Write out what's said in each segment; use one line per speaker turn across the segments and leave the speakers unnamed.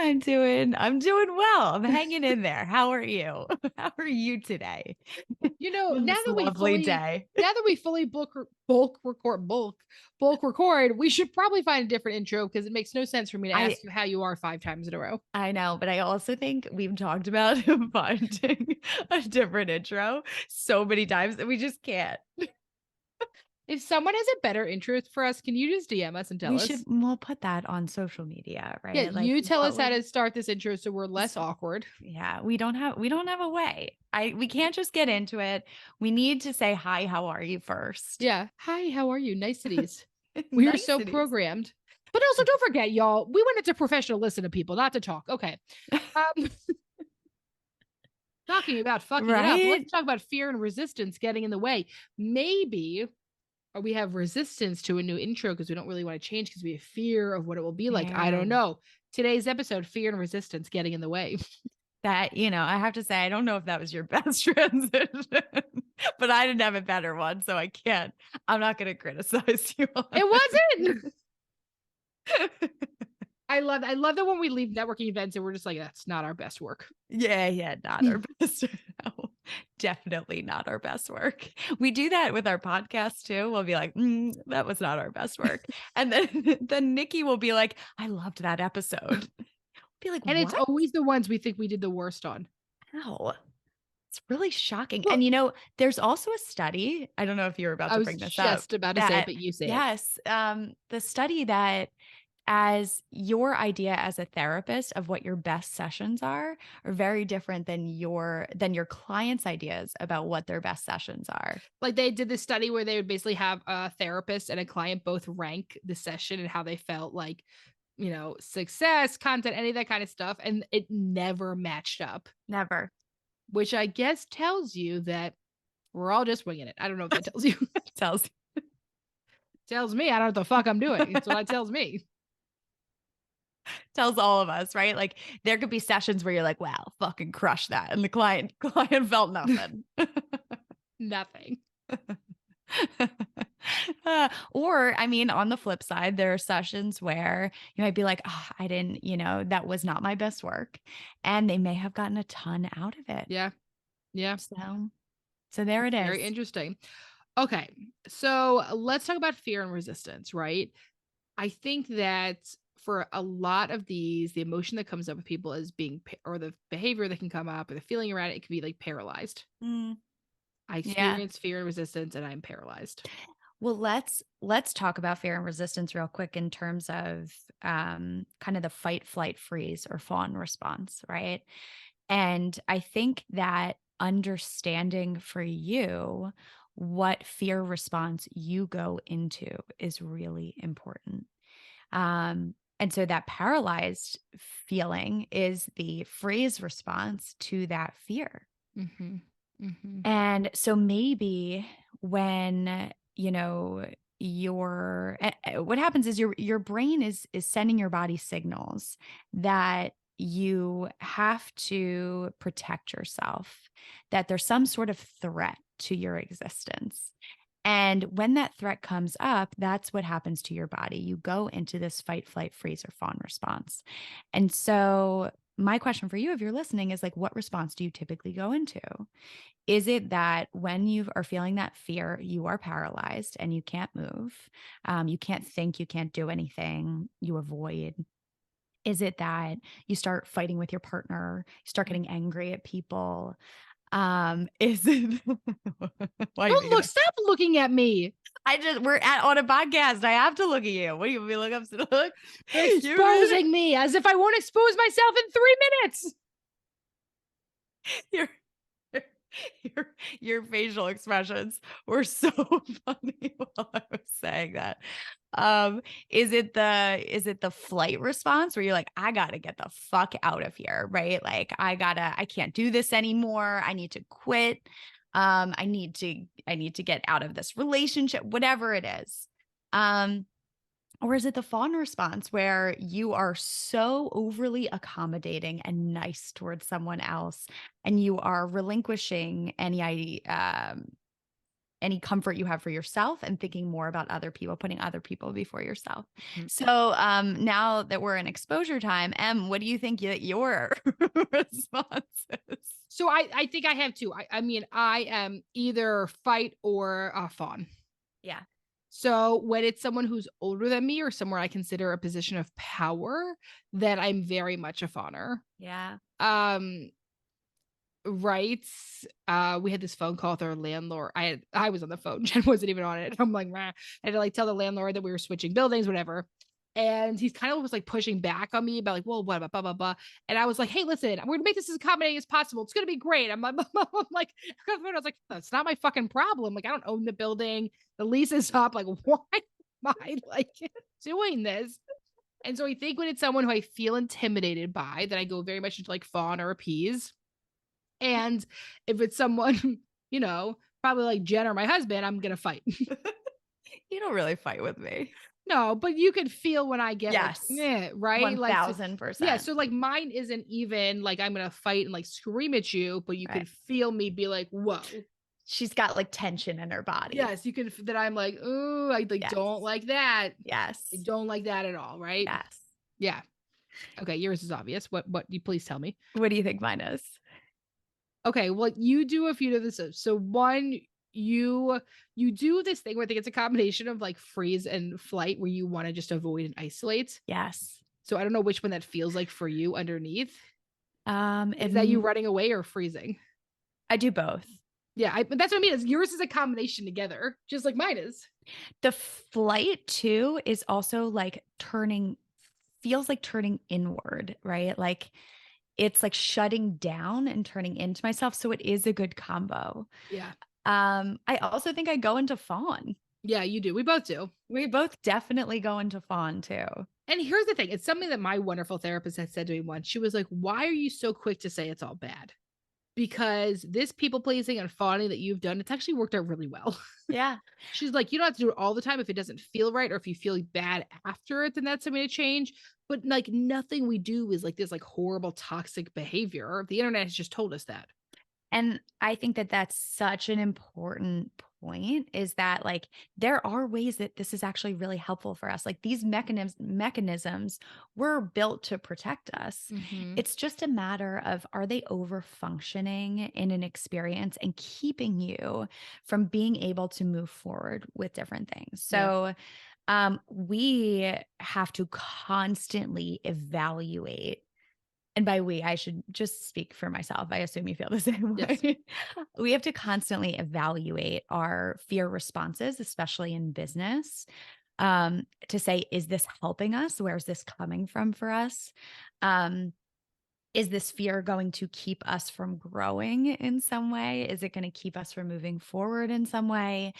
I'm doing well. I'm hanging in there. How are you? How are you today?
You know,
On
now
this
that we
lovely
fully
day.
now that we fully bulk record, we should probably find a different intro because it makes no sense for me to
I
ask you how you are 5 times in a row.
I know, but I also think we've talked about finding a different intro so many times that we just can't.
If someone has a better intro for us, can you just DM us and tell us?
We'll put that on social media,
Yeah,
right? Like
you tell
what
us how
would
to start this intro so we're less awkward.
yeah, we don't have a way. We can't just get into it. We need to say hi, how are you first?
Yeah. Hi, how are you? Niceties. We are so
Niceties.
programmed. But also don't forget, y'all, we went into professional listen to people, not to talk. Okay. Um, talking about fucking it up. Let's
Right?
talk about fear and resistance getting in the way. Maybe or we have resistance to a new intro because we don't really want to change because we have fear of what it will be like. I don't
Ew.
know. Today's episode, fear and resistance getting in the way.
That, I have to say, I don't know if that was your best transition, but I didn't have a better one, so I'm not going to criticize you on
It wasn't.
it.
I love that when we leave networking events and we're just like, that's not our best work.
Yeah, not our best. No, definitely not our best work. We do that with our podcast too. We'll be like, that was not our best work. And then, then Nikki will be like, I loved that episode. Be like,
And it's
what?
always the ones we think we did the worst on.
How? It's really shocking.
Well,
And there's also a study. I don't know if you're about
I
to
was
bring this up.
just about to say it,
That
but you say it.
yes, the study that as your idea as a therapist of what your best sessions are very different than your clients' ideas about what their best sessions are.
Like they did this study where they would basically have a therapist and a client both rank the session and how they felt like, success, content, any of that kind of stuff. And it never matched up,
Never
which I guess tells you that we're all just winging it. I don't know what that tells you.
tells
Tells me I don't know what the fuck I'm doing. That's what it tells me.
tells all of us, right? Like there could be sessions where you're like, wow, fucking crush that. And the client felt nothing.
Nothing.
Or, I mean, on the flip side, there are sessions where you might be like, oh, I didn't, that was not my best work. And they may have gotten a ton out of it.
Yeah. Yeah.
So there it
Very
is.
interesting. Okay. So let's talk about fear and resistance, right? I think that for a lot of these, the emotion that comes up with people is or the behavior that can come up or the feeling around it, it can be like paralyzed.
Mm,
I
yeah.
experience fear and resistance and I'm paralyzed.
Well, let's talk about fear and resistance real quick in terms of kind of the fight, flight, freeze or fawn response, right? And I think that understanding for you what fear response you go into is really important. And so that paralyzed feeling is the freeze response to that fear.
Mm-hmm. Mm-hmm.
And so maybe when, what happens is your brain is sending your body signals that you have to protect yourself, that there's some sort of threat to your existence. And when that threat comes up, that's what happens to your body. You go into this fight, flight, freeze, or fawn response. And so my question for you, if you're listening, is like, what response do you typically go into? Is it that when you are feeling that fear, you are paralyzed and you can't move? You can't think, you can't do anything, you avoid? Is it that you start fighting with your partner, you start getting angry at people? Is it why are you
Don't
making
look,
that?
stop looking at me.
We're on a podcast. I have to look at you. What do you want me to look up to look?
Exposing me as if I won't expose myself in 3 minutes.
You're your facial expressions were so funny while I was saying that. Is it the flight response where you're like, I gotta get the fuck out of here, right? Like I can't do this anymore. I need to quit. I need to get out of this relationship, whatever it is. Or is it the fawn response where you are so overly accommodating and nice towards someone else and you are relinquishing any comfort you have for yourself and thinking more about other people, putting other people before yourself.
Mhm.
So now that we're in exposure time, what do you think your response is?
So I think I have two. I mean, I am either fight or fawn.
Yeah.
So when it's someone who's older than me or somewhere I consider a position of power, then I'm very much a fawner.
Yeah.
Um, right. We had this phone call with our landlord. I was on the phone. Jen wasn't even on it. I'm like, "Meh." I had to like tell the landlord that we were switching buildings, whatever. And he's kind of was like pushing back on me about like, well, what, blah, blah, blah. And I was like, hey, listen, we're gonna make this as accommodating as possible. It's gonna be great. I'm like, I'm like, I was like, that's not my fucking problem. Like, I don't own the building. The lease is up. Like, why am I like doing this? And so I think when it's someone who I feel intimidated by, that I go very much into like fawn or appease. And if it's someone, probably like Jen or my husband, I'm gonna fight.
You don't really fight with me.
No, but you can feel when I get
Yes.
like, meh, right? Like, so,
1000%.
yeah. So like mine isn't even like I'm gonna fight and like scream at you, but you can feel me be like, whoa.
She's got like tension in her body.
Yes, you can that I'm like, oh, I like don't like that.
Yes.
I don't like that at all, right?
Yes.
Yeah. Okay, yours is obvious. What you please tell me.
What do you think mine is?
Okay, well, you do a few of this. So one, you do this thing where I think it's a combination of like freeze and flight where you want to just avoid and isolate.
Yes.
So I don't know which one that feels like for you underneath. Is
Is
that you running away or freezing?
I do both.
Yeah, but that's what I mean. Is yours is a combination together, just like mine is.
The flight too is also like feels like turning inward, right? Like it's like shutting down and turning into myself. So it is a good combo.
Yeah.
I also think I go into fawn.
Yeah, you do. We both do.
We both definitely go into fawn too.
And here's the thing. It's something that my wonderful therapist had said to me once. She was like, why are you so quick to say it's all bad? Because this people pleasing and fawning that you've done, it's actually worked out really well.
Yeah.
She's like, you don't have to do it all the time if it doesn't feel right, or if you feel bad after it, then that's something to change. But like nothing we do is like this like horrible toxic behavior. The internet has just told us that.
And I think that that's such an important point, is that like there are ways that this is actually really helpful for us. Like these mechanisms were built to protect us.
Mm-hmm.
It's just a matter of, are they over functioning in an experience and keeping you from being able to move forward with different things? So we have to constantly evaluate. And by we, I should just speak for myself. I assume you feel the same way.
Yes.
We have to constantly evaluate our fear responses, especially in business, to say, is this helping us? Where's this coming from for us? Is this fear going to keep us from growing in some way? Is it going to keep us from moving forward in some way?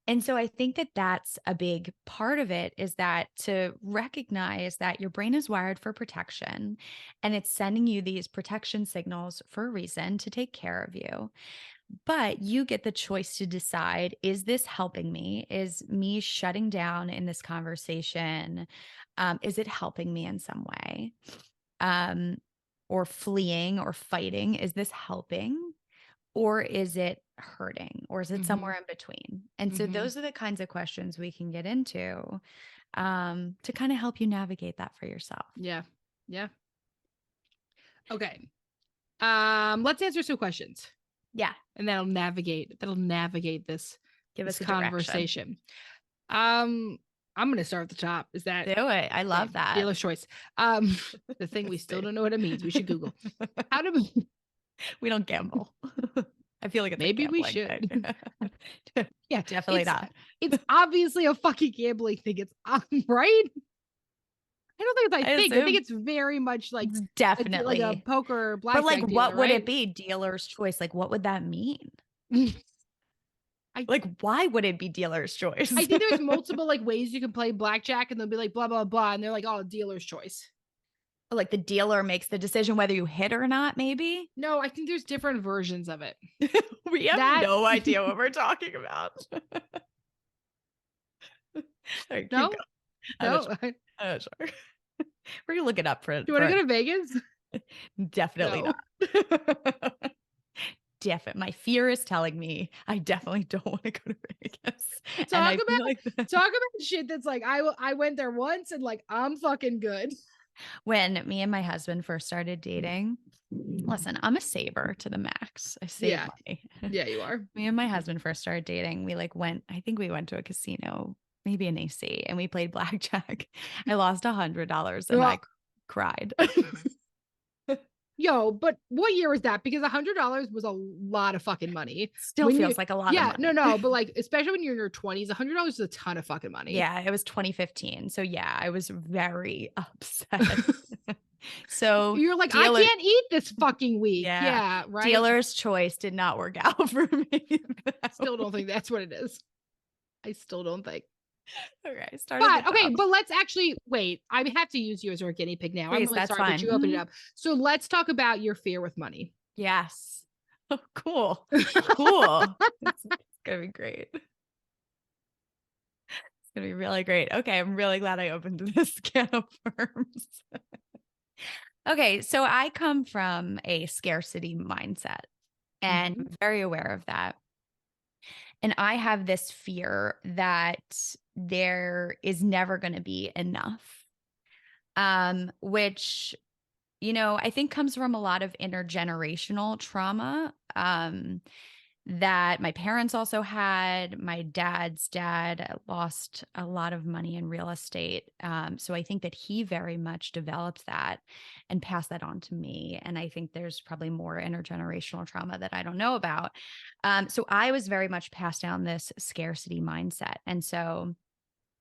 And so I think that that's a big part of it, is that to recognize that your brain is wired for protection and it's sending you these protection signals for a reason, to take care of you. But you get the choice to decide, is this helping me? Is me shutting down in this conversation? Is it helping me in some way? Or fleeing or fighting, is this helping? Or is it hurting? Or is it somewhere in between? And so those are the kinds of questions we can get into to kind of help you navigate that for yourself.
Yeah. Yeah. Okay. Let's answer some questions.
Yeah.
And that'll navigate this,
Give us a
conversation. I'm going to start at the top. Is that
do it? I love that.
dealer's choice. The thing we still don't know what it means. We should Google. How do
we don't gamble. I feel like it's
maybe we should.
Yeah, definitely not.
It's obviously a fucking gambling thing. It's right. I don't think it's I think it's very much like
definitely
like a poker or blackjack.
But like,
dealer,
what would
right?
it be? Dealer's choice. Like, what would that mean? Like, why would it be dealer's choice?
I think there's multiple like ways you can play blackjack, and they'll be like blah blah blah, and they're like, oh, dealer's choice.
Like the dealer makes the decision whether you hit or not, maybe?
No, I think there's different versions of it.
We have no idea what we're talking about. Right,
no? No?
I'm not sure. We're going to look it up for
Do you want to go to Vegas?
Definitely not. my fear is telling me I definitely don't want to go to Vegas. And
Talk
I feel
about
like
talk about shit that's like I went there once and like I'm fucking good.
when me and my husband first started dating, listen, I'm a saver to the max. I save
Yeah.
money.
Yeah, you are.
Me and my husband first started dating. We like I think we went to a casino, maybe an AC, and we played blackjack. I lost $100 and I cried.
Yo, but what year was that? Because $100 was a lot of fucking money.
Still
When
feels
you,
like a lot of
yeah,
money.
no, but like, especially when you're in your 20s, $100 is a ton of fucking money.
Yeah, it was 2015. So yeah, I was very upset. So
You're like, I can't eat this fucking week.
yeah,
Yeah, right.
dealer's choice did not work out for me.
Still don't think that's what it is. I still don't think.
Okay, I started
But
the
okay,
job.
but let's actually wait. I have to use you as our guinea pig now. I'm
Please,
really
that's
sorry, but
fine.
you opened it up. So let's talk about your fear with money.
Yes. Oh, cool. Cool. It's gonna be great. It's gonna be really great. Okay, I'm really glad I opened this can of worms. Okay, so I come from a scarcity mindset and I'm very aware of that. And I have this fear that there is never going to be enough, which, I think comes from a lot of intergenerational trauma that my parents also had. My dad's dad lost a lot of money in real estate. So I think that he very much developed that and passed that on to me. And I think there's probably more intergenerational trauma that I don't know about. So I was very much passed down this scarcity mindset. And so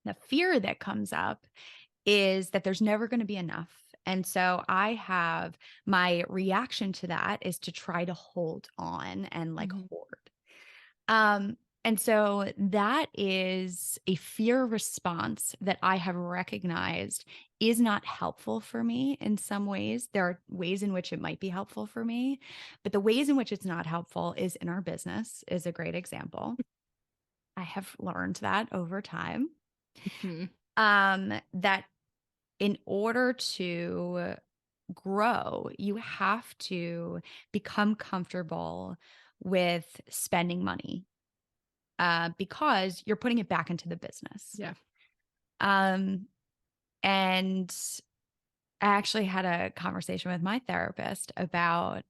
the fear that comes up is that there's never going to be enough. And so my reaction to that is to try to hold on and like hoard. And so that is a fear response that I have recognized is not helpful for me in some ways. There are ways in which it might be helpful for me, but the ways in which it's not helpful is in our business is a great example. I have learned that over time. That in order to grow, you have to become comfortable with spending money because you're putting it back into the business.
Yeah.
And I actually had a conversation with my therapist about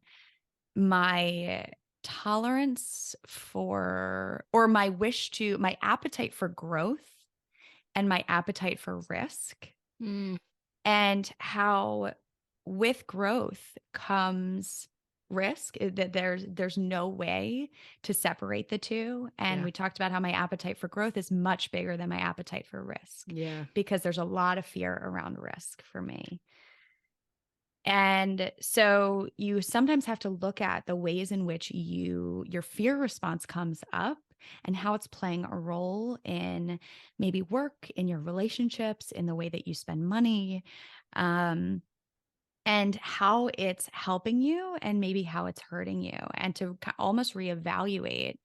my tolerance for, or my appetite for growth and my appetite for risk. And how with growth comes risk, that there's no way to separate the two. And we talked about how my appetite for growth is much bigger than my appetite for risk.
Yeah.
Because there's a lot of fear around risk for me. And so you sometimes have to look at the ways in which your fear response comes up and how it's playing a role in maybe work, in your relationships, in the way that you spend money, and how it's helping you and maybe how it's hurting you, and to almost reevaluate,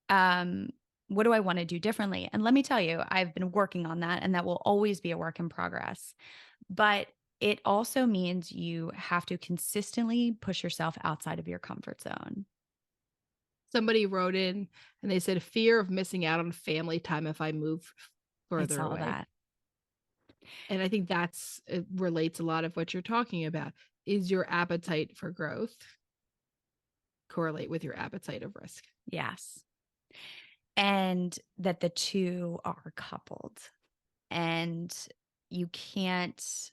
what do I want to do differently? And let me tell you, I've been working on that, and that will always be a work in progress. But it also means you have to consistently push yourself outside of your comfort zone.
Somebody wrote in and they said, fear of missing out on family time if I move
I
further
saw
away.
that.
And I think it relates a lot of what you're talking about. Is your appetite for growth correlate with your appetite of risk?
Yes. And that the two are coupled. And you can't,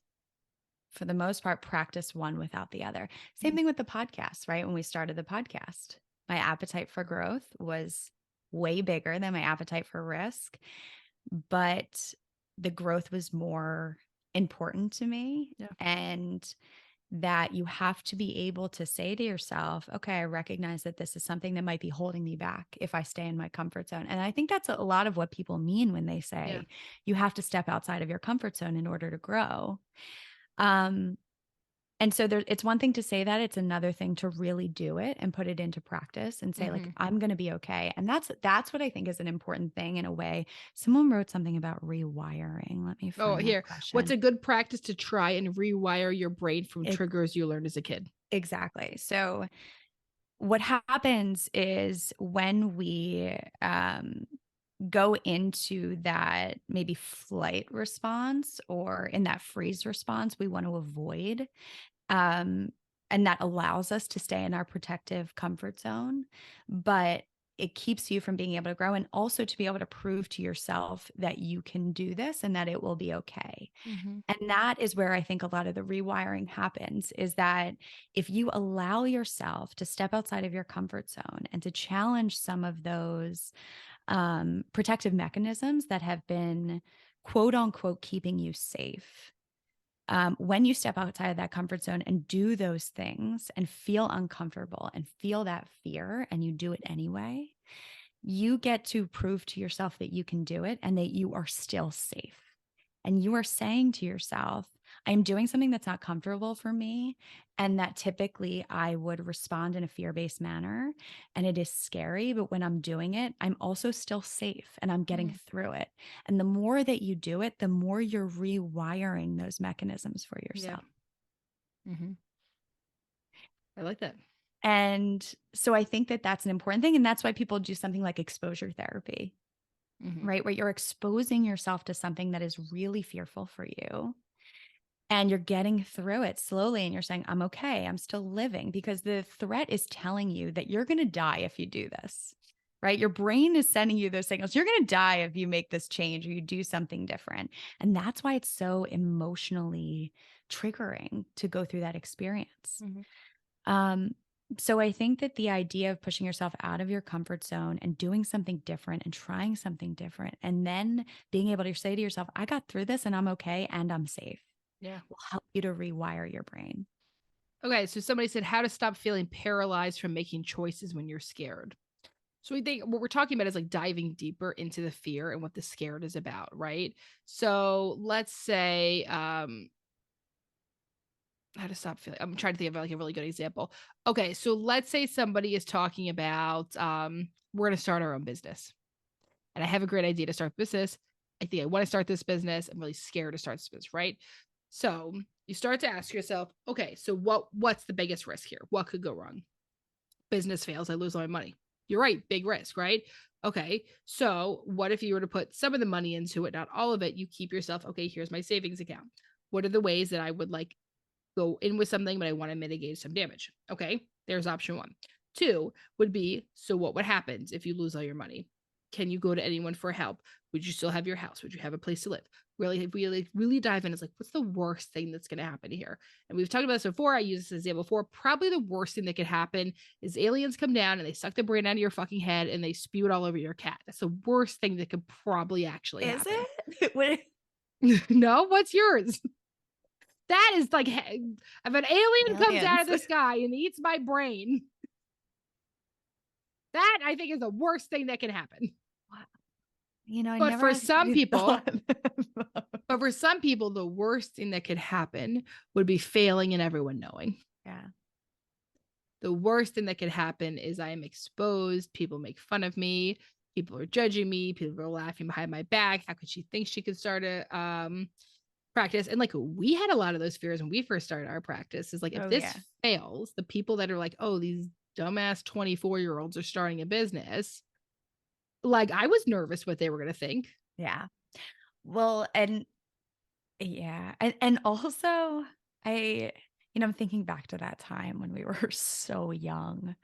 for the most part, practice one without the other. Same thing with the podcast, right? When we started the podcast, my appetite for growth was way bigger than my appetite for risk, but the growth was more important to me.
Yeah.
And that you have to be able to say to yourself, okay, I recognize that this is something that might be holding me back if I stay in my comfort zone. And I think that's a lot of what people mean when they say you have to step outside of your comfort zone in order to grow. And so it's one thing to say that, it's another thing to really do it and put it into practice and say, like, I'm going to be okay. And that's what I think is an important thing in a way. Someone wrote something about rewiring. Let me find that question.
What's a good practice to try and rewire your brain from triggers you learned as a kid?
Exactly. So what happens is when we go into that maybe flight response or in that freeze response we want to avoid, um, and that allows us to stay in our protective comfort zone, but it keeps you from being able to grow and also to be able to prove to yourself that you can do this and that it will be okay.
Mm-hmm.
And that is where I think a lot of the rewiring happens, is that if you allow yourself to step outside of your comfort zone and to challenge some of those protective mechanisms that have been quote unquote keeping you safe. When you step outside of that comfort zone and do those things and feel uncomfortable and feel that fear and you do it anyway, you get to prove to yourself that you can do it and that you are still safe. And you are saying to yourself, I'm doing something that's not comfortable for me. And that typically I would respond in a fear based manner. And it is scary. But when I'm doing it, I'm also still safe and I'm getting
Mm-hmm.
through it. And the more that you do it, the more you're rewiring those mechanisms for
Yeah.
yourself.
Mm-hmm. I like that.
And so I think that that's an important thing. And that's why people do something like exposure therapy,
Mm-hmm.
right? Where you're exposing yourself to something that is really fearful for you and you're getting through it slowly and you're saying, I'm okay, I'm still living, because the threat is telling you that you're going to die if you do this, right? Your brain is sending you those signals. You're going to die if you make this change or you do something different. And that's why it's so emotionally triggering to go through that experience.
Mm-hmm.
Um, so I think that the idea of pushing yourself out of your comfort zone and doing something different and trying something different, and then being able to say to yourself, I got through this and I'm okay and I'm safe,
Yeah.
will help you to rewire your brain.
Okay. So somebody said how to stop feeling paralyzed from making choices when you're scared. So we think what we're talking about is like diving deeper into the fear and what the scared is about, right? So let's say, how to stop feeling. I'm trying to think of like a really good example. Okay, so let's say somebody is talking about we're going to start our own business. And I have a great idea to start business. I think I want to start this business. I'm really scared to start this business, right? So you start to ask yourself, okay, so what's the biggest risk here? What could go wrong? Business fails, I lose all my money. You're right, big risk, right? Okay, so what if you were to put some of the money into it, not all of it? You keep yourself, okay, here's my savings account. What are the ways that I would like go in with something, but I want to mitigate some damage? Okay, there's option one. Two would be, so what would happen if you lose all your money? Can you go to anyone for help? Would you still have your house? Would you have a place to live? Really dive in. It's like, what's the worst thing that's going to happen here? And we've talked about this before. I use this example before. Probably the worst thing that could happen is aliens come down and they suck the brain out of your fucking head and they spew it all over your cat. That's the worst thing that could probably actually
Is
happen.
it?
No, what's yours? That is like, if an alien comes out of
Aliens.
the sky and eats my brain, that I think is the worst thing that can happen.
You know, I
But
never
for some
actually
people,
thought.
the worst thing that could happen would be failing and everyone knowing.
Yeah.
The worst thing that could happen is I am exposed. People make fun of me. People are judging me. People are laughing behind my back. How could she think she could start a practice? And like we had a lot of those fears when we first started our practice. Is like if
Oh,
this
yeah.
fails, the people that are like, oh, these dumbass 24-year-olds are starting a business. Like I was nervous what they were gonna think.
Yeah. Well, and yeah. And also, I'm thinking back to that time when we were so young.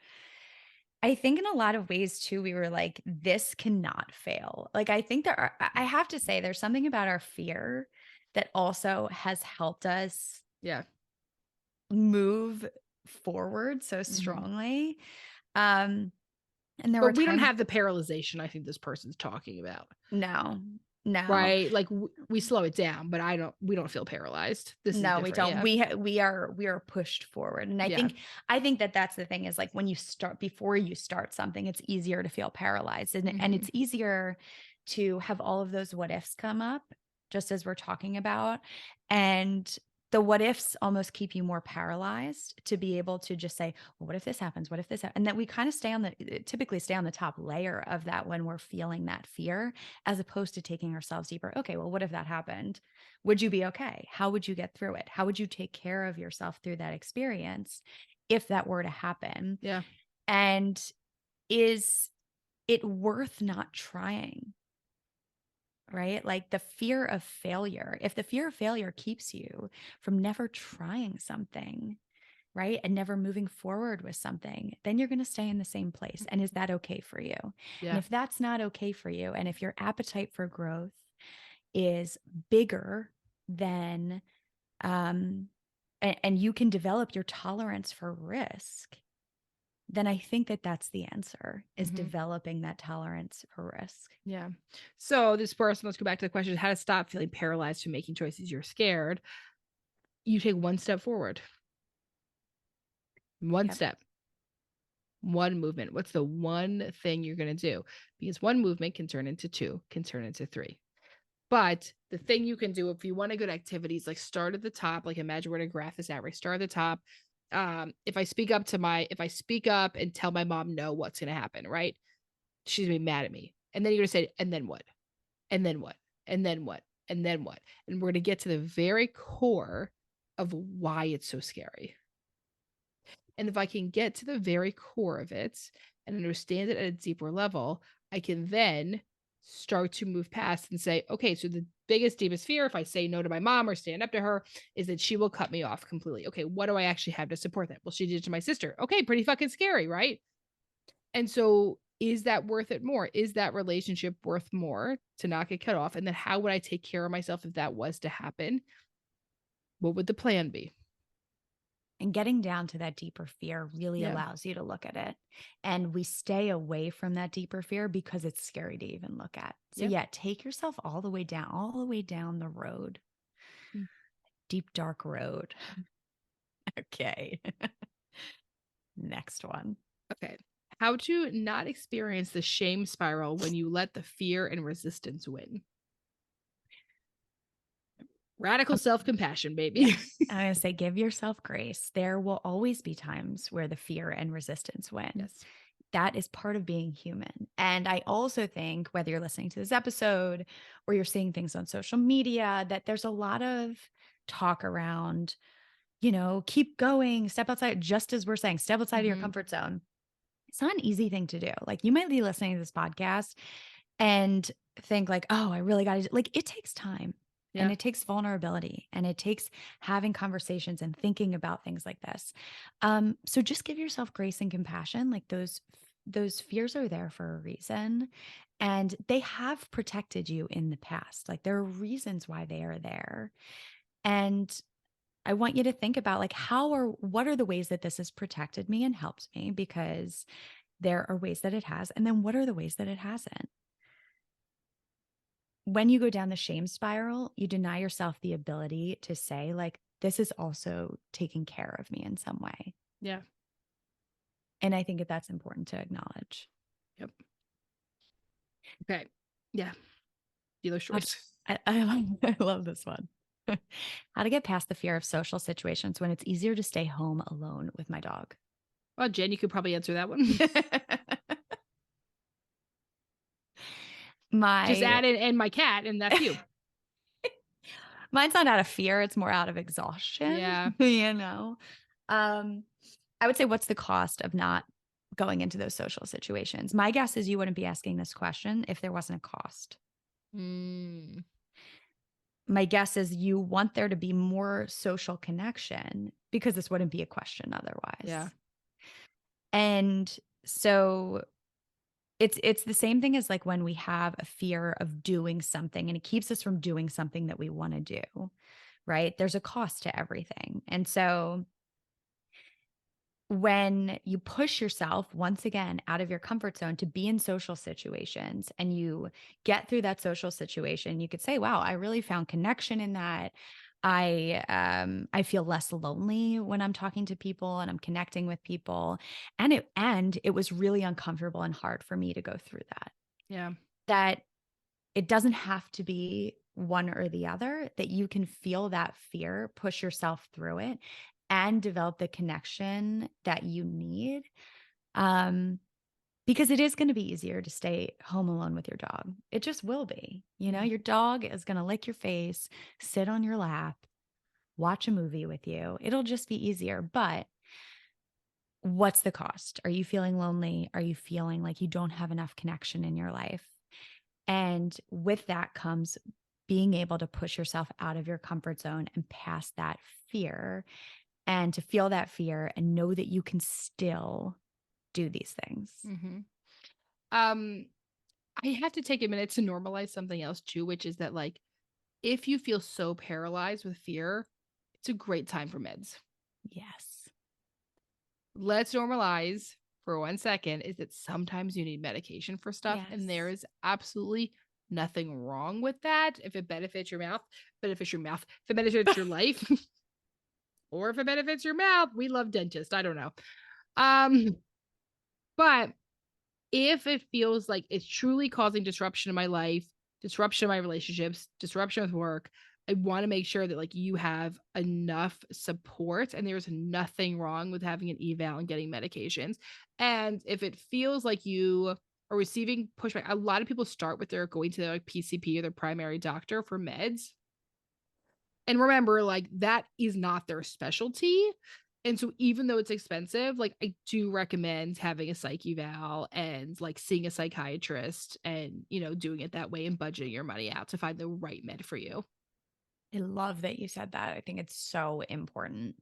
I think in a lot of ways too, we were like, this cannot fail. Like, I think I have to say, there's something about our fear that also has helped us
Yeah.
move forward so
Mm-hmm.
strongly. Um, and there were
But we don't
times,
have the paralyzation I think this person's talking about.
no, no.
Right? Like we slow it down, but we don't feel paralyzed. This is
No, we
different.
don't.
Yeah.
We are pushed forward. And
Yeah.
I think that that's the thing, is like when you start, before you start something, it's easier to feel paralyzed, and
Mm-hmm.
it's easier to have all of those what ifs come up, just as we're talking about. And the what ifs almost keep you more paralyzed to be able to just say, well, what if this happens? What if this happens? And that we kind of typically stay on the top layer of that when we're feeling that fear, as opposed to taking ourselves deeper. Okay, well, what if that happened? Would you be okay? How would you get through it? How would you take care of yourself through that experience if that were to happen?
Yeah.
And is it worth not trying? Right? Like the fear of failure. If the fear of failure keeps you from never trying something, right? And never moving forward with something, then you're going to stay in the same place. And is that okay for you? And
Yeah.
if that's not okay for you, and if your appetite for growth is bigger than, and you can develop your tolerance for risk, then I think that that's the answer, is
Mhm.
developing that tolerance for risk.
Yeah. So this person, let's go back to the question, how to stop feeling paralyzed from making choices you're scared. You take one step forward, one
Yep.
step, one movement. What's the one thing you're going to do? Because one movement can turn into two, can turn into three. But the thing you can do if you want to good activities, like start at the top, like imagine where to graph this at, right? Start at the top. If I speak up and tell my mom no, what's going to happen, right? She's gonna be mad at me. And then you're gonna say, and then what? And then what? And then what? And then what? And we're gonna get to the very core of why it's so scary. And if I can get to the very core of it and understand it at a deeper level, I can then start to move past and say, okay, so the biggest, deepest fear, if I say no to my mom or stand up to her, is that she will cut me off completely. Okay, what do I actually have to support that? Well, she did it to my sister. Okay, pretty fucking scary, right? And so, is that worth it more? Is that relationship worth more to not get cut off? And then how would I take care of myself if that was to happen? What would the plan be?
And getting down to that deeper fear really
Yeah.
allows you to look at it. And we stay away from that deeper fear because it's scary to even look at. So,
Yep.
yeah, take yourself all the way down the road,
Mm.
deep, dark road. Okay. Next one.
Okay. How to not experience the shame spiral when you let the fear and resistance win. Radical
Um,
self compassion,
yeah.
baby.
I'm going to say, give yourself grace. There will always be times where the fear and resistance win.
Yes.
That is part of being human. And I also think, whether you're listening to this episode or you're seeing things on social media, that there's a lot of talk around, keep going, step outside, just as we're saying, step outside of your
Mhm.
comfort zone. It's not an easy thing to do. Like, you might be listening to this podcast and think like, oh, I really got to, like, it takes time. And
Yeah.
it takes vulnerability, and it takes having conversations and thinking about things like this. So just give yourself grace and compassion. Like, those fears are there for a reason, and they have protected you in the past. Like, there are reasons why they are there. And I want you to think about, like, what are the ways that this has protected me and helped me? Because there are ways that it has. And then what are the ways that it hasn't? When you go down the shame spiral, you deny yourself the ability to say, like, this is also taking care of me in some way.
Yeah.
And I think that that's important to acknowledge.
Yep. Okay. Yeah. Dealer's
How
choice.
I love this one. How to get past the fear of social situations when it's easier to stay home alone with my dog.
Well, Jen, you could probably answer that one. Just
My
add in and my cat, and that's you.
Mine's not out of fear, it's more out of exhaustion,
Yeah.
Um, I would say, what's the cost of not going into those social situations? My guess is you wouldn't be asking this question if there wasn't a cost.
Mm.
My guess is you want there to be more social connection because this wouldn't be a question otherwise.
Yeah.
And so it's the same thing as, like, when we have a fear of doing something and it keeps us from doing something that we want to do, right? There's a cost to everything. And so when you push yourself once again out of your comfort zone to be in social situations, and you get through that social situation, you could say, wow, I really found connection in that. I feel less lonely when I'm talking to people and I'm connecting with people. And it was really uncomfortable and hard for me to go through that.
Yeah.
That it doesn't have to be one or the other, that you can feel that fear, push yourself through it, and develop the connection that you need. Because it is going to be easier to stay home alone with your dog. It just will be.
Yeah.
Your dog is going to lick your face, sit on your lap, watch a movie with you. It'll just be easier. But what's the cost? Are you feeling lonely? Are you feeling like you don't have enough connection in your life? And with that comes being able to push yourself out of your comfort zone and past that fear, and to feel that fear and know that you can still do these things.
Mhm. Um, I have to take a minute to normalize something else too, which is that, like, if you feel so paralyzed with fear, it's a great time for meds.
Yes.
Let's normalize for 1 second is that sometimes you need medication for stuff, and there
Yes.
is absolutely nothing wrong with that if it if it benefits your life, or if it benefits your mouth. We love dentists, I don't know. Um, but if it feels like it's truly causing disruption in my life, disruption in my relationships, disruption with work, I want to make sure that like you have enough support and there's nothing wrong with having an eval and getting medications. And if it feels like you are receiving pushback, a lot of people start with their going to their like PCP or their primary doctor for meds. And remember, like that is not their specialty. And so even though it's expensive, like I do recommend having a psych eval and like seeing a psychiatrist and, doing it that way and budgeting your money out to find the right med for you.
I love that you said that. I think it's so important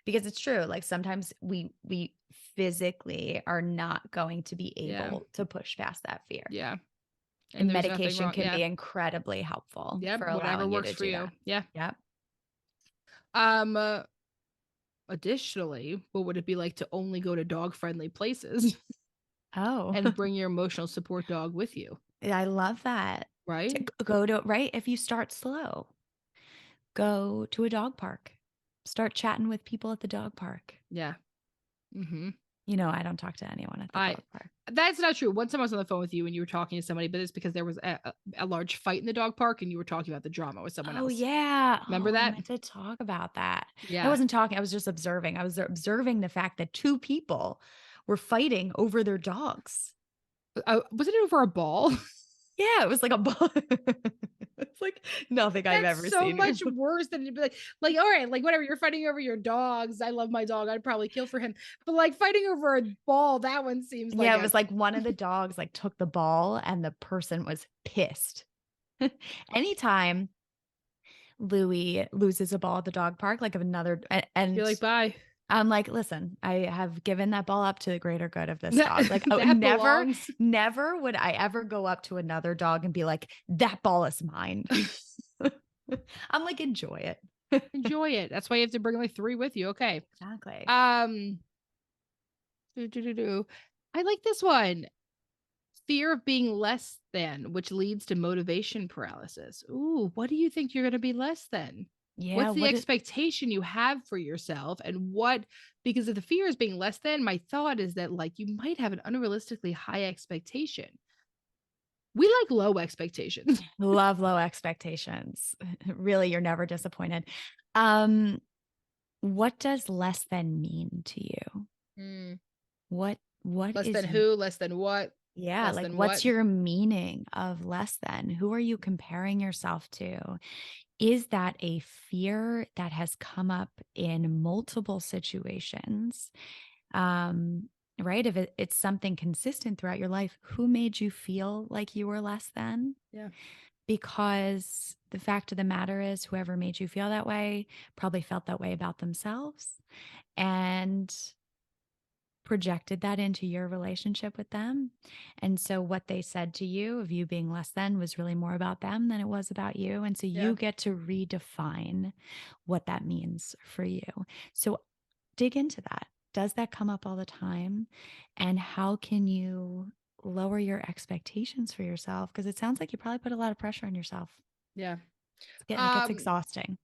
because it's true. Like sometimes we physically are not going to be
Yeah.
able to push past that fear.
Yeah. And
And
there's nothing
medication
wrong.
can
Yeah.
be incredibly helpful
Yep.
for
Whatever
allowing you
works
to
for
do
you.
that.
Yeah.
Yep.
Um, uh, Additionally, what would it be like to only go to dog friendly places
Oh,
and bring your emotional support dog with you?
I love that. To
Right.
go to, right? If you start slow, go to a dog park. Start chatting with people at the dog park.
Yeah. Hmm.
I don't talk to anyone at the
I
dog park.
That's not true. One time I was on the phone with you and you were talking to somebody, but it's because there was a large fight in the dog park and you were talking about the drama with someone
Oh,
else.
yeah.
Remember
Oh, I
that?
meant to talk about that. I
Yeah.
wasn't talking, I was just observing. I was observing the fact that 2 people were fighting over their dogs.
Wasn't it over a ball?
Yeah, it was like a bu It's like nothing I've
That's
ever
so
seen.
much worse than to be like, all right, like whatever, you're fighting over your dogs. I love my dog. I'd probably kill for him. But like fighting over a ball, that one seems like
Yeah, it
a
was like one of the dogs, like, took the ball and the person was pissed. Anytime Louis loses a ball at the dog park, like, of another
you're
and
like, bye.
I'm like, "Listen, I have given that ball up to the greater good of this dog." Like, oh,
That belongs.
never would I ever go up to another dog and be like, "That ball is mine." I'm like, "Enjoy it."
Enjoy it. That's why you have to bring like 3 with you. Okay.
Exactly.
Um do. I like this one. Fear of being less than, which leads to motivation paralysis. Ooh, what do you think you're going to be less than?
Yeah,
What's the
what it
expectation you have for yourself? And what, because if the fear is being less than, my thought is that like you might have an unrealistically high expectation. We like low expectations.
love low expectations. Really, you're never disappointed. Um, what does less than mean to you?
Mm.
What
Less
is
than who? Less than what?
Yeah,
Less
like
than
what's
what?
your meaning of less than? Who are you comparing yourself to? Is that a fear that has come up in multiple situations? Um, right? If it's something consistent throughout your life, who made you feel like you were less than?
Yeah.
Because the fact of the matter is, whoever made you feel that way probably felt that way about themselves and projected that into your relationship with them. And so what they said to you of you being less than was really more about them than it was about you. And so
Yeah.
you get to redefine what that means for you. So dig into that. Does that come up all the time? And how can you lower your expectations for yourself? Because it sounds like you probably put a lot of pressure on yourself.
Yeah.
It gets
Um,
exhausting.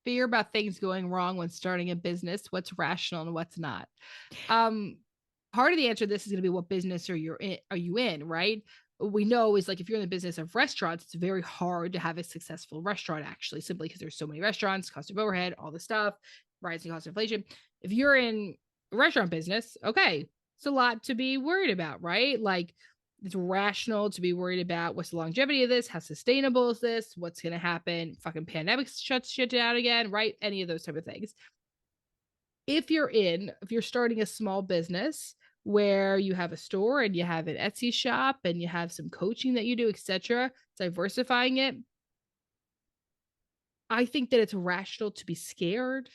Fear about things going wrong when starting a business, what's rational and what's not. Um, Part of the answer to this is going to be what business are you in, right? What we know is like if you're in the business of restaurants, it's very hard to have a successful restaurant actually, simply because there's so many restaurants, cost of overhead, all this stuff, rising cost of inflation. If you're in a restaurant business, okay, it's a lot to be worried about, right? Like it's rational to be worried about what's the longevity of this, how sustainable is this, what's going to happen, fucking pandemic shuts shit down again, right? Any of those type of things. if you're starting a small business where you have a store and you have an Etsy shop and you have some coaching that you do, etc., diversifying it, I think that it's rational to be scared.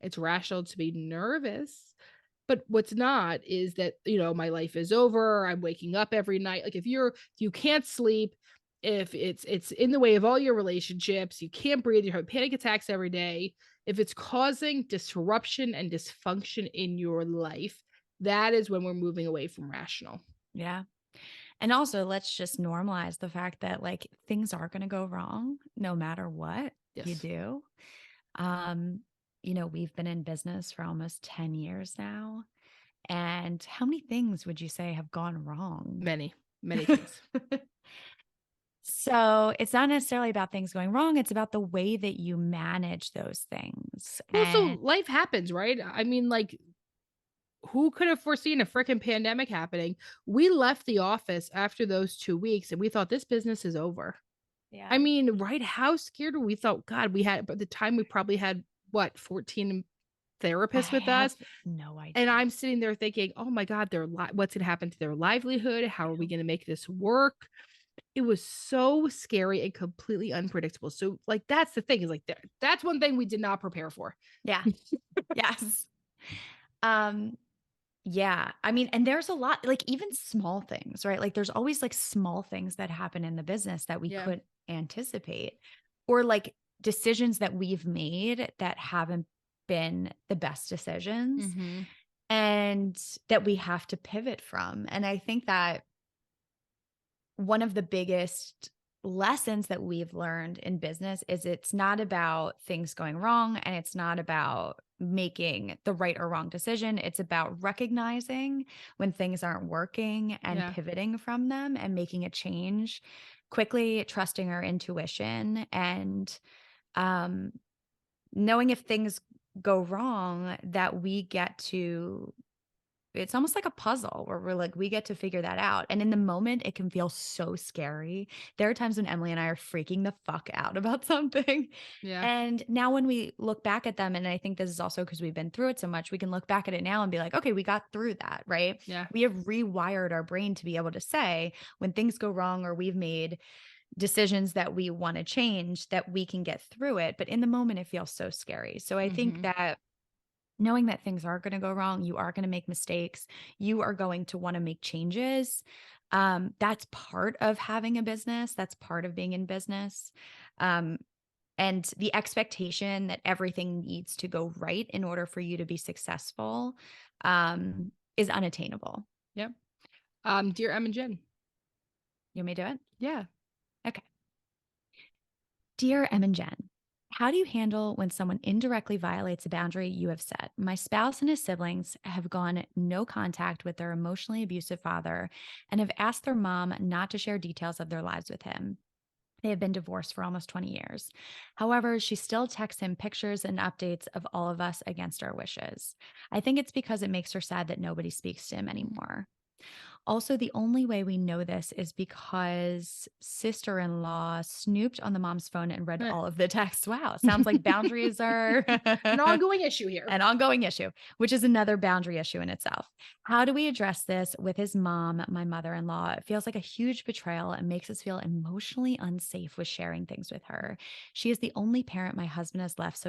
It's rational to be nervous. But what's not is that, my life is over. I'm waking up every night. Like if you can't sleep, if it's in the way of all your relationships, you can't breathe, you're having panic attacks every day. If it's causing disruption and dysfunction in your life, that is when we're moving away from rational.
Yeah. And also, let's just normalize the fact that like things are going to go wrong no matter what you
Yes.
do. We've been in business for almost 10 years now. And how many things would you say have gone wrong?
Many, many things.
So it's not necessarily about things going wrong. It's about the way that you manage those things.
Well, so
And
life happens, right? I mean, like, who could have foreseen a freaking pandemic happening? We left the office after those 2 weeks and we thought this business is over. I
yeah,
mean, right? How scared were we? Thought, God, we had, by the time we probably had what, 14
I
therapists with
have
us.
no
And
idea.
I'm sitting there thinking, oh my God, what's going to happen to their livelihood? How are we going to make this work? It was so scary and completely unpredictable. So, like, that's the thing is like, that's one thing we did not prepare for.
Yeah. Yes. Um, Yeah. I mean, and there's a lot, like even small things, right? Like there's always like small things that happen in the business that we
Yeah.
couldn't anticipate, or like decisions that we've made that haven't been the best decisions
Mm-hmm.
and that we have to pivot from. And I think that one of the biggest lessons that we've learned in business is it's not about things going wrong and it's not about making the right or wrong decision. It's about recognizing when things aren't working and
Yeah.
pivoting from them and making a change quickly, trusting our intuition and um, knowing if things go wrong that we get to it's almost like a puzzle where we're like, we get to figure that out. And in the moment, it can feel so scary. There are times when Emily and I are freaking the fuck out about something.
Yeah.
And now when we look back at them, and I think this is also because we've been through it so much, we can look back at it now and be like, okay, we got through that, right?
Yeah.
We have rewired our brain to be able to say when things go wrong or we've made decisions that we want to change, that we can get through it. But in the moment, it feels so scary. So I think
Mm-hmm.
that knowing that things are going to go wrong, you are going to make mistakes, you are going to want to make changes. That's part of having a business. That's part of being in business. Um, and the expectation that everything needs to go right in order for you to be successful is unattainable.
Yep. Dear Em and Jen.
You want me to do it?
Yeah.
Okay. Dear Em and Jen, how do you handle when someone indirectly violates a boundary you have set? My spouse and his siblings have gone no contact with their emotionally abusive father and have asked their mom not to share details of their lives with him. They have been divorced for almost 20 years. However, she still texts him pictures and updates of all of us against our wishes. I think it's because it makes her sad that nobody speaks to him anymore. Also, the only way we know this is because sister-in-law snooped on the mom's phone and read
Eh.
all of the texts. Wow, sounds like boundaries are
An ongoing issue here.
an ongoing issue, which is another boundary issue in itself. How do we address this with his mom, my mother-in-law? It feels like a huge betrayal and makes us feel emotionally unsafe with sharing things with her. She is the only parent my husband has left, so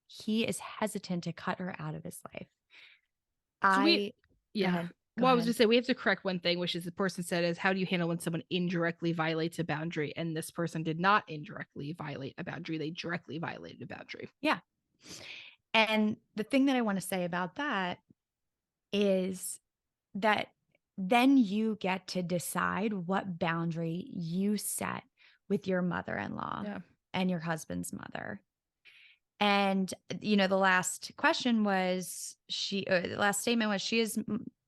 he is hesitant to cut her out of his life.
So
I Go
yeah.
ahead. Go
Well, I was
ahead.
just saying we have to correct one thing, which is the person said is how do you handle when someone indirectly violates a boundary? And this person did not indirectly violate a boundary. They directly violated a boundary.
Yeah. And the thing that I want to say about that is that then you get to decide what boundary you set with your mother-in-law
Yeah.
and your husband's mother. And the last question was the last statement was she is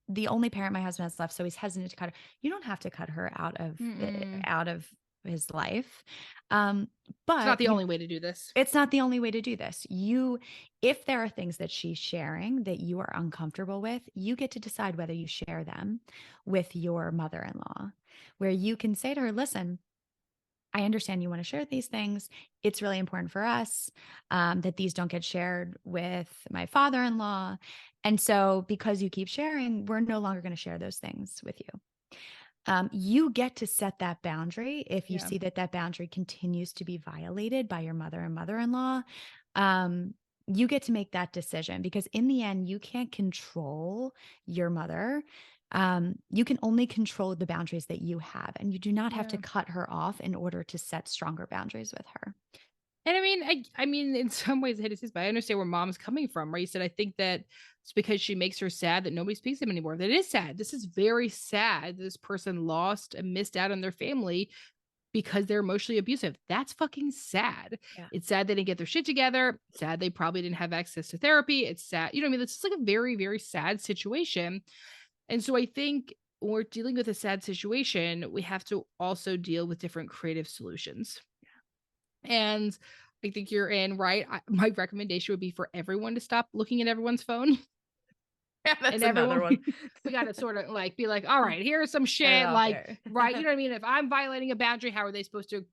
the only parent my husband has left, so he's hesitant to cut her. You don't have to cut her
Mm-mm.
out of his life.
It's not
But
the only way to do this.
it's not the only way to do this. If there are things that she's sharing that you are uncomfortable with, you get to decide whether you share them with your mother-in-law, where you can say to her, listen, I understand you want to share these things. It's really important for us that these don't get shared with my father-in-law. And so because you keep sharing, we're no longer going to share those things with you. You get to set that boundary if you
Yeah.
see that that boundary continues to be violated by your mother and mother-in-law. You get to make that decision because in the end, you can't control your mother. You can only control the boundaries that you have, and you do not have to
Yeah.
cut her off in order to set stronger boundaries with her.
And I mean, in some ways, I hate to say this, but I understand where mom's coming from, right? You said, I think that it's because she makes her sad that nobody speaks to him anymore. That is sad. This is very sad. This person lost and missed out on their family because they're emotionally abusive. That's fucking sad.
Yeah.
It's sad they didn't get their shit together. Sad they probably didn't have access to therapy. It's sad. You know what I mean? It's just like a very, very sad situation. And so I think when we're dealing with a sad situation, we have to also deal with different creative solutions. And I think you're in right. My recommendation would be for everyone to stop looking at everyone's phone.
Yeah,
And
that's another
everyone
one.
we gotta sorta, like, be like, "All right, here's some
Get it
shit,"
out
like,
there.
right, you know what I mean? If I'm violating a boundary, how are they supposed to,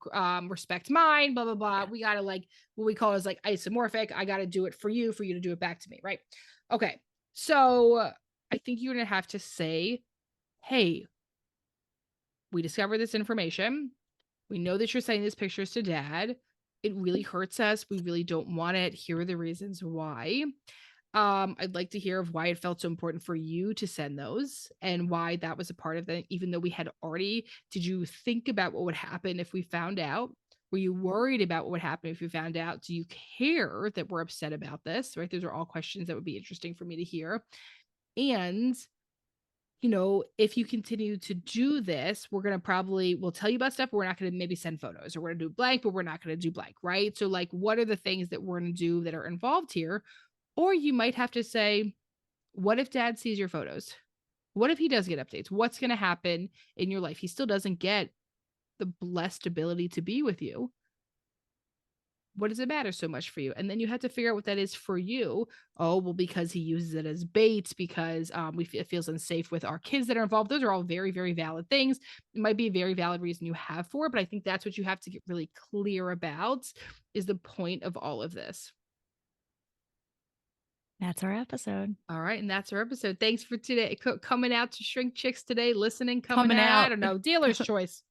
respect mine, blah, blah, blah.
Yeah.
We gotta, like, what we call is, like, isomorphic. I gotta do it for you to do it back to me, right? Okay. So, I think you're gonna have to say, "Hey, we discovered this information. We know that you're sending these pictures to dad. It really hurts us. We really don't want it. Here are the reasons why. I'd like to hear of why it felt so important for you to send those and why that was a part of it, even though we had already. Did you think about what would happen if we found out? Were you worried about what would happen if we found out? Do you care that we're upset about this? Right? Those are all questions that would be interesting for me to hear. And if you continue to do this, we're going to we'll tell you about stuff, but we're not going to maybe send photos, or we're going to do blank, but we're not going to do blank, right? So, like, what are the things that we're going to do that are involved here? Or you might have to say, what if dad sees your photos? What if he does get updates? What's going to happen in your life? He still doesn't get the blessed ability to be with you. What does it matter so much for you? And then you have to figure out what that is for you. Oh, well, because he uses it as bait, because it feels unsafe with our kids that are involved. Those are all very, very valid things. It might be a very valid reason you have for it, but I think that's what you have to get really clear about is the point of all of this.
That's our episode.
All right, and that's our episode. Thanks for today coming out to Shrink Chicks today, listening,
Coming
out. I
out.
don't know, dealer's choice.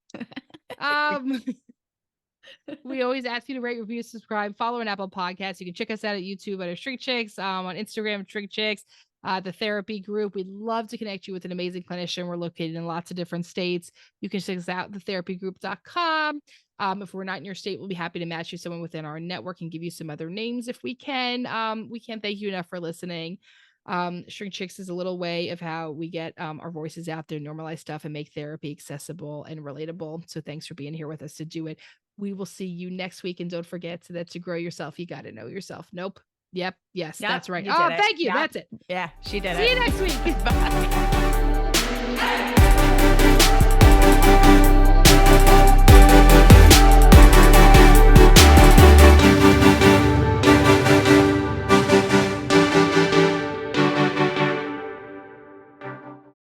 We always ask you to rate, review, subscribe, follow an Apple Podcast. You can check us out at YouTube at Shrink Chicks, on Instagram, Shrink Chicks, the therapy group. We'd love to connect you with an amazing clinician. We're located in lots of different states. You can check us out, thetherapygroup.com. If we're not in your state, we'll be happy to match you someone within our network and give you some other names if we can. We can't thank you enough for listening. Shrink Chicks is a little way of how we get our voices out there, normalize stuff, and make therapy accessible and relatable. So thanks for being here with us to do it. We will see you next week. And don't forget that to grow yourself, you got to know yourself. Nope. Yep. Yes,
Yep,
that's right.
you
Oh,
did it.
thank you.
Yep.
That's it.
Yeah, she did
See
it.
you next week.
Bye.